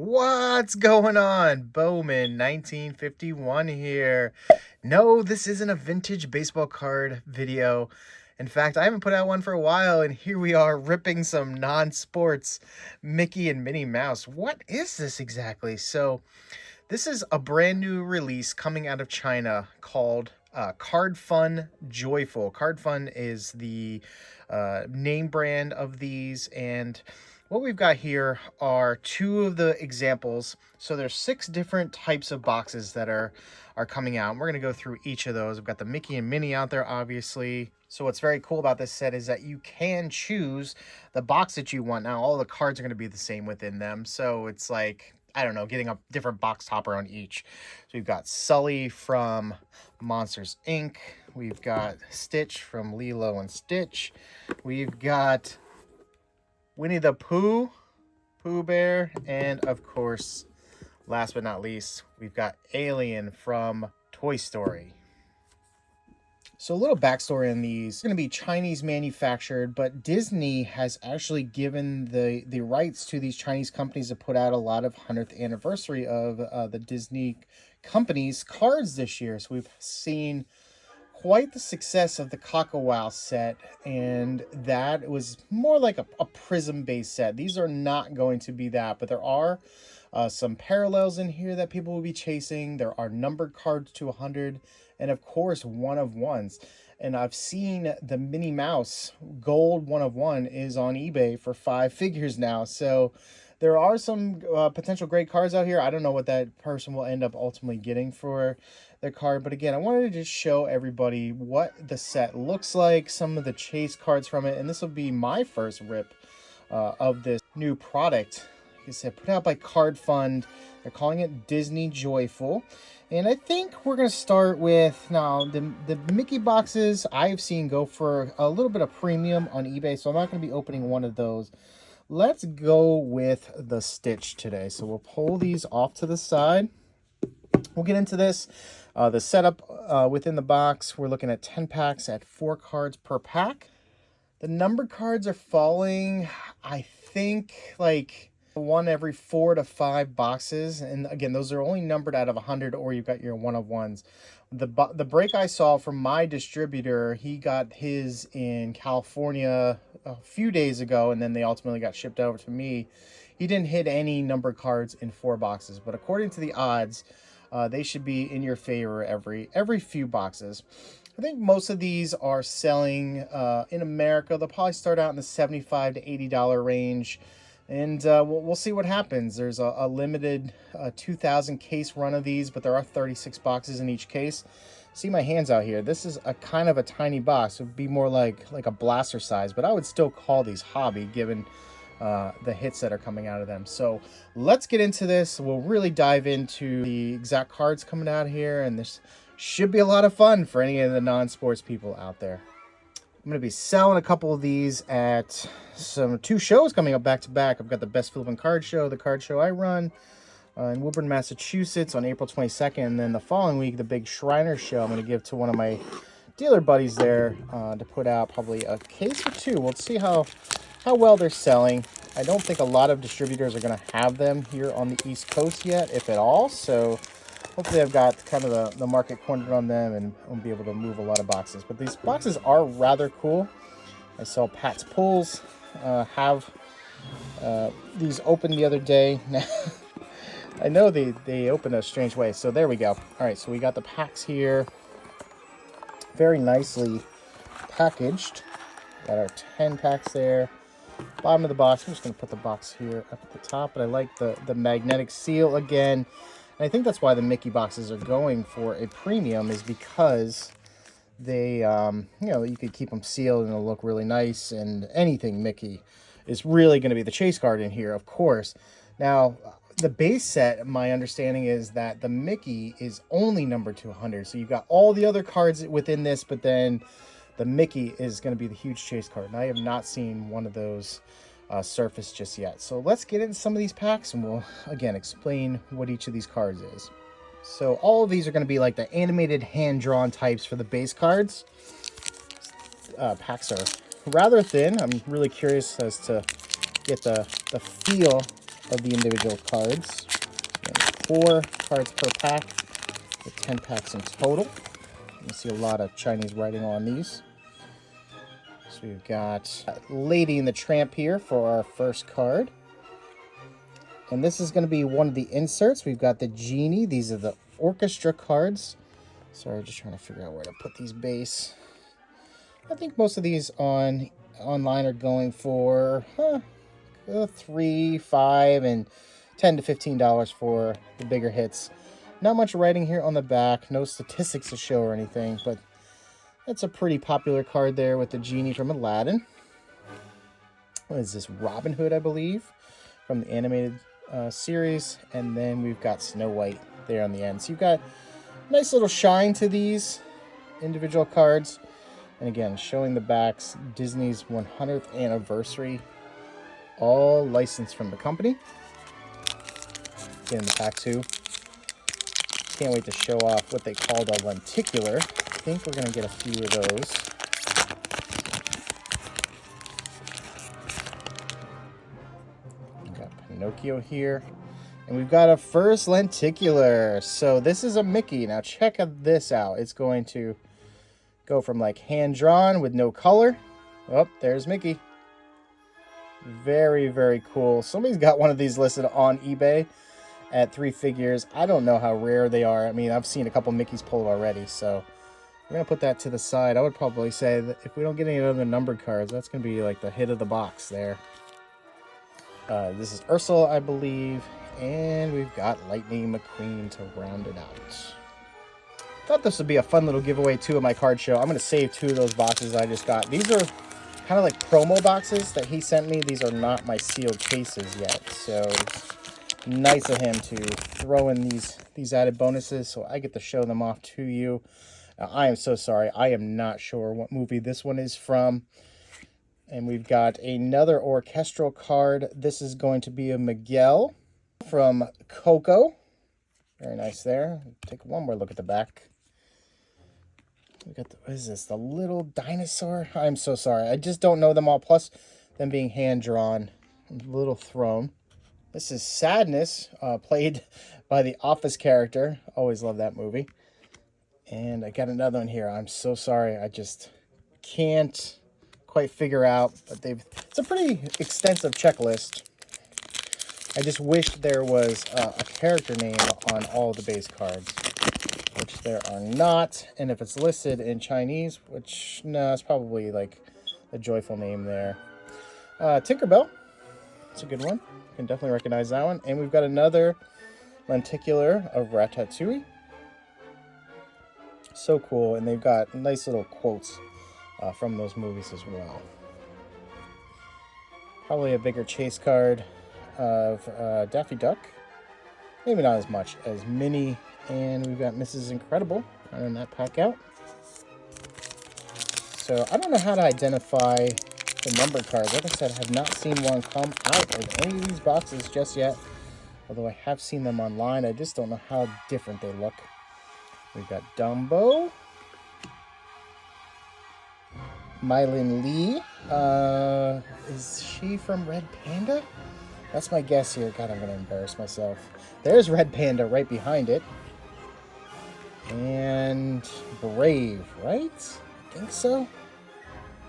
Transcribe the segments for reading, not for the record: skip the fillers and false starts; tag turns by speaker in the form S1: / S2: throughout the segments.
S1: What's going on? Bowman 1951 here. No, this isn't a vintage baseball card video. In fact, I haven't put out one for a while, and here we are ripping some non-sports Mickey and Minnie Mouse. What is this exactly? So, this is a brand new release coming out of China called Card.Fun Joyful. Card.Fun is the name brand of these, and what we've got here are two of the examples. So there's 6 different types of boxes that are coming out, and we're going to go through each of those. We've got the Mickey and Minnie out there, obviously. So what's very cool about this set is that you can choose the box that you want. Now all the cards are going to be the same within them, so it's like, I don't know, getting a different box topper on each. So we've got Sully from Monsters Inc. We've got Stitch from Lilo and Stitch. We've got Winnie the Pooh, Pooh Bear, and of course, last but not least, we've got Alien from Toy Story. So a little backstory on these. It's going to be Chinese manufactured, but Disney has actually given the rights to these Chinese companies to put out a lot of 100th anniversary of the Disney company's cards this year. So we've seen quite the success of the Wow set, and that was more like a prism-based set. These are not going to be that, but there are some parallels in here that people will be chasing. There are numbered cards to 100, and of course, one-of-ones. And I've seen the Minnie Mouse gold one-of-one is on eBay for 5 figures now. So there are some potential great cards out here. I don't know what that person will end up ultimately getting for their card. But again, I wanted to just show everybody what the set looks like, some of the chase cards from it. And this will be my first rip of this new product. Like I said, put out by Card.Fun. They're calling it Disney Joyful. And I think we're going to start with, now, the Mickey boxes I've seen go for a little bit of premium on eBay. So I'm not going to be opening one of those. Let's go with the Stitch today. So we'll pull these off to the side. We'll get into this. The setup within the box, we're looking at 10 packs at 4 cards per pack. The numbered cards are falling, I think, like one every 4 to 5 boxes. And again, those are only numbered out of 100, or you've got your one-of-ones. The break I saw from my distributor, he got his in California a few days ago, and then they ultimately got shipped over to me. He didn't hit any numbered cards in 4 boxes, but according to the odds, they should be in your favor every few boxes. I think most of these are selling in America. They'll probably start out in the $75 to $80 range. And we'll see what happens. There's a limited 2,000 case run of these, but there are 36 boxes in each case. See my hands out here. This is a kind of a tiny box. It would be more like a blaster size, but I would still call these hobby given the hits that are coming out of them. So let's get into this. We'll really dive into the exact cards coming out here, and this should be a lot of fun for any of the non-sports people out there. I'm going to be selling a couple of these at 2 shows coming up back to back. I've got the Best Philippine Card Show, the card show I run in Woburn, Massachusetts on April 22nd. And then the following week, the big Shriner Show I'm going to give to one of my dealer buddies there to put out probably a case or 2. We'll see how well they're selling. I don't think a lot of distributors are going to have them here on the East Coast yet, if at all. So hopefully I've got kind of the market cornered on them, and I'll be able to move a lot of boxes. But these boxes are rather cool. I saw Pat's Pulls have these open the other day. I know they open a strange way. So there we go. All right, so we got the packs here. Very nicely packaged. Got our 10 packs there. Bottom of the box. I'm just going to put the box here up at the top. But I like the magnetic seal again. And I think that's why the Mickey boxes are going for a premium, is because they, you could keep them sealed and it'll look really nice. And anything Mickey is really going to be the chase card in here, of course. Now, the base set, my understanding is that the Mickey is only numbered to 100. So you've got all the other cards within this, but then the Mickey is going to be the huge chase card. And I have not seen one of those surface just yet. So let's get into some of these packs, and we'll again explain what each of these cards is. So all of these are going to be like the animated hand-drawn types for the base cards. Packs are rather thin. I'm really curious as to get the feel of the individual cards. And 4 cards per pack, with 10 packs in total. You see a lot of Chinese writing on these. So we've got Lady and the Tramp here for our first card. And this is going to be one of the inserts. We've got the Genie. These are the orchestra cards. Sorry, just trying to figure out where to put these base. I think most of these online are going for $3, $5, and $10 to $15 for the bigger hits. Not much writing here on the back. No statistics to show or anything, but that's a pretty popular card there with the Genie from Aladdin. What is this? Robin Hood, I believe, from the animated series. And then we've got Snow White there on the end. So you've got a nice little shine to these individual cards. And again, showing the backs, Disney's 100th anniversary, all licensed from the company. Get in the pack too. Can't wait to show off what they called a lenticular. I think we're going to get a few of those. We've got Pinocchio here. And we've got a first lenticular. So this is a Mickey. Now check this out. It's going to go from like hand-drawn with no color. Oh, there's Mickey. Very, very cool. Somebody's got one of these listed on eBay at 3 figures. I don't know how rare they are. I mean, I've seen a couple Mickeys pulled already, so we're going to put that to the side. I would probably say that if we don't get any other numbered cards, that's going to be like the hit of the box there. This is Ursula, I believe, and we've got Lightning McQueen to round it out. Thought this would be a fun little giveaway too at my card show. I'm going to save 2 of those boxes I just got. These are kind of like promo boxes that he sent me. These are not my sealed cases yet, so nice of him to throw in these added bonuses so I get to show them off to you. I am so sorry. I am not sure what movie this one is from. And we've got another orchestral card. This is going to be a Miguel from Coco. Very nice there. Take one more look at the back. We got what is this? The little dinosaur? I'm so sorry. I just don't know them all. Plus them being hand-drawn. Little throne. This is Sadness, played by the Office character. Always love that movie. And I got another one here. I'm so sorry. I just can't quite figure out. But it's a pretty extensive checklist. I just wish there was a character name on all the base cards, which there are not. And if it's listed in Chinese, which, no, it's probably like a joyful name there. Tinkerbell. It's a good one. You can definitely recognize that one. And we've got another lenticular of Ratatouille. So cool. And they've got nice little quotes from those movies as well. Probably a bigger chase card of Daffy Duck. Maybe not as much as Minnie. And we've got Mrs. Incredible running that pack out. So I don't know how to identify the numbered cards. Like I said, I have not seen one come out of any of these boxes just yet. Although I have seen them online. I just don't know how different they look. We've got Dumbo. Mylin Lee. Is she from Red Panda? That's my guess here. God, I'm going to embarrass myself. There's Red Panda right behind it. And Brave, right? I think so. I'm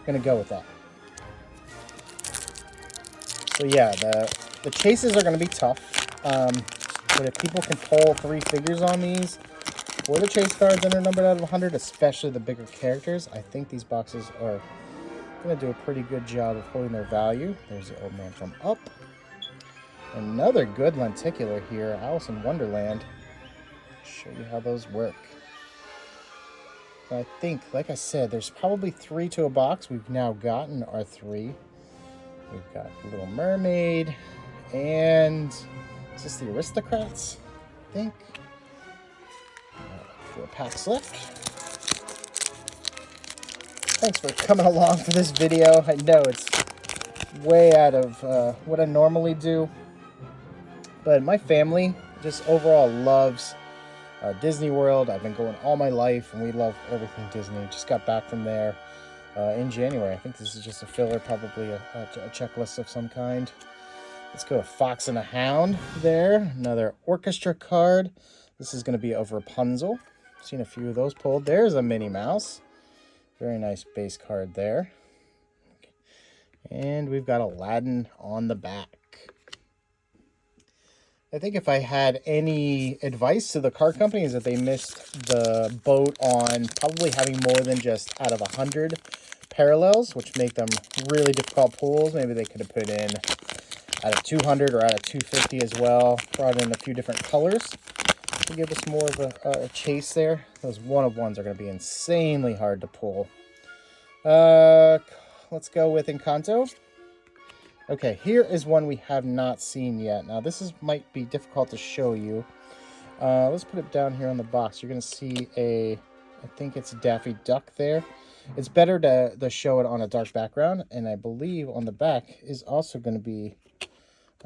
S1: going to go with that. So yeah, the chases are going to be tough. But if people can pull 3 figures on these, for the chase cards that are numbered out of 100, especially the bigger characters, I think these boxes are going to do a pretty good job of holding their value. There's the Old Man from Up. Another good lenticular here, Alice in Wonderland. Show you how those work. I think, like I said, there's probably 3 to a box. We've now gotten our 3. We've got Little Mermaid, and is this the Aristocrats? I think. 4 packs left. Thanks for coming along for this video. I know it's way out of what I normally do, but my family just overall loves Disney World. I've been going all my life, and we love everything Disney. Just got back from there in January. I think this is just a filler, probably a checklist of some kind. Let's go with Fox and a Hound there. Another orchestra card. This is going to be of Rapunzel. Seen a few of those pulled. There's a Minnie Mouse. Very nice base card there. And we've got Aladdin on the back. I think if I had any advice to the card companies, that they missed the boat on probably having more than just out of 100 parallels, which make them really difficult pulls. Maybe they could have put in out of 200 or out of 250 as well. Brought in a few different colors to give us more of a chase there. Those one-of-ones are going to be insanely hard to pull. Let's go with Encanto. Okay, here is one we have not seen yet. Now, might be difficult to show you. Let's put it down here on the box. You're going to see I think it's Daffy Duck there. It's better to show it on a dark background, and I believe on the back is also going to be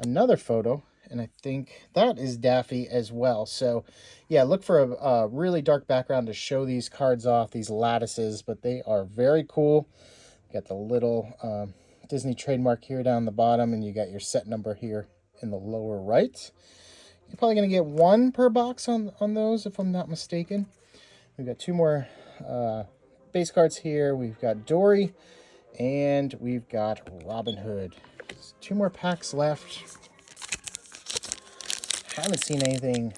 S1: another photo, and I think that is Daffy as well. So, yeah, look for a really dark background to show these cards off, these lattices, but they are very cool. Got the little Disney trademark here down the bottom, and you got your set number here in the lower right. You're probably going to get one per box on those, if I'm not mistaken. We've got two more base cards here. We've got Dory, and we've got Robin Hood. There's two more packs left. Haven't seen anything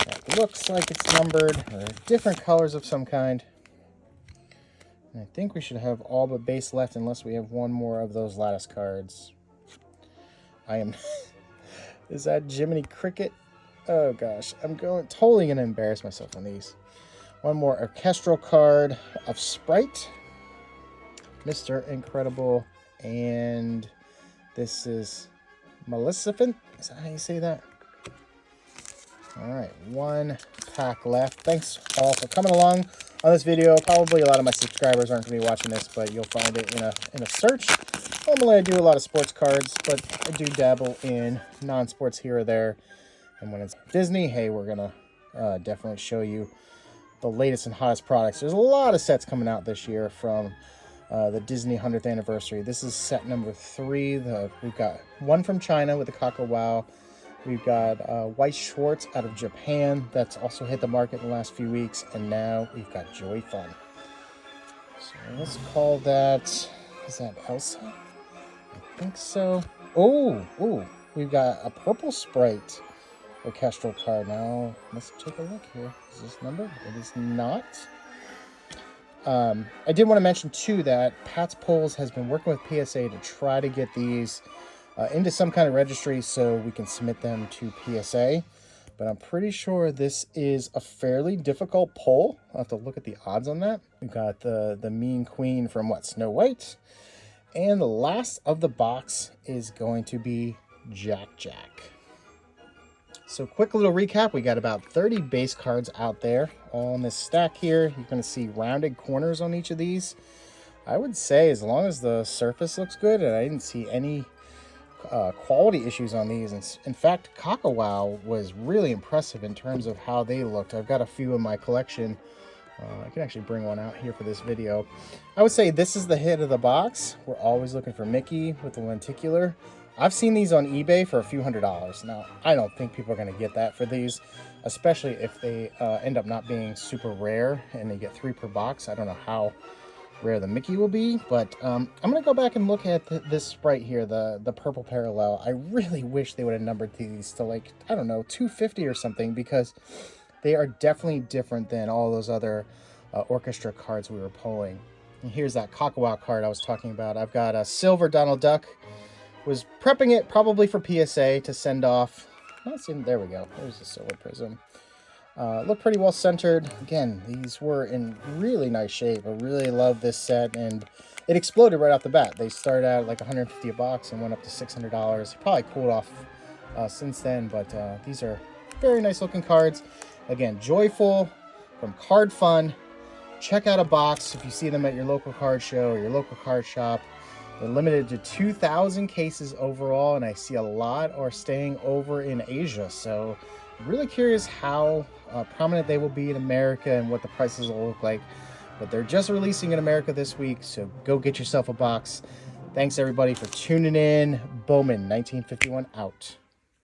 S1: that looks like it's numbered, or different colors of some kind. I think we should have all but base left unless we have one more of those lattice cards. Is that Jiminy Cricket? Oh gosh, I'm totally going to embarrass myself on these. One more orchestral card of Sprite. Mr. Incredible. And this is Maleficent. Is that how you say that? All right, one pack left. Thanks all for coming along on this video. Probably a lot of my subscribers aren't going to be watching this, but you'll find it in a search. Normally I do a lot of sports cards, but I do dabble in non-sports here or there. And when it's Disney, hey, we're going to definitely show you the latest and hottest products. There's a lot of sets coming out this year from the Disney 100th anniversary. This is set number 3. We've got one from China with the Kako Wow. We've got Weiss Schwartz out of Japan. That's also hit the market in the last few weeks. And now we've got Joy-Fun. So let's call that, is that Elsa? I think so. Oh, we've got a purple Sprite orchestral card. Now, let's take a look here. Is this numbered? It is not. I did want to mention, too, that Pat's Pulls has been working with PSA to try to get these into some kind of registry so we can submit them to PSA. But I'm pretty sure this is a fairly difficult pull. I'll have to look at the odds on that. We've got the Mean Queen from, Snow White. And the last of the box is going to be Jack Jack. So quick little recap. We got about 30 base cards out there all in this stack here. You're going to see rounded corners on each of these. I would say as long as the surface looks good, and I didn't see any quality issues on these. In fact, Kako Wow was really impressive in terms of how they looked. I've got a few in my collection. I can actually bring one out here for this video. I would say this is the hit of the box. We're always looking for Mickey with the lenticular. I've seen these on eBay for a few $100s. Now, I don't think people are going to get that for these, especially if they end up not being super rare and they get 3 per box. I don't know how rare the Mickey will be, but I'm going to go back and look at this Sprite here, the purple parallel. I really wish they would have numbered these to, like, I don't know, 250 or something, because they are definitely different than all those other orchestra cards we were pulling. And here's that Kako Wow card I was talking about. I've got a silver Donald Duck. Was prepping it probably for PSA to send off. Not seeing, there we go. There's the silver prism. Look pretty well centered. Again, these were in really nice shape. I really love this set, and it exploded right off the bat. They started out like $150 a box and went up to $600. Probably cooled off since then, but these are very nice looking cards. Again, Joyful from Card.Fun. Check out a box if you see them at your local card show or your local card shop. They're limited to 2,000 cases overall, and I see a lot are staying over in Asia. So I'm really curious how prominent they will be in America and what the prices will look like. But they're just releasing in America this week, so go get yourself a box. Thanks everybody for tuning in. Bowman 1951 out.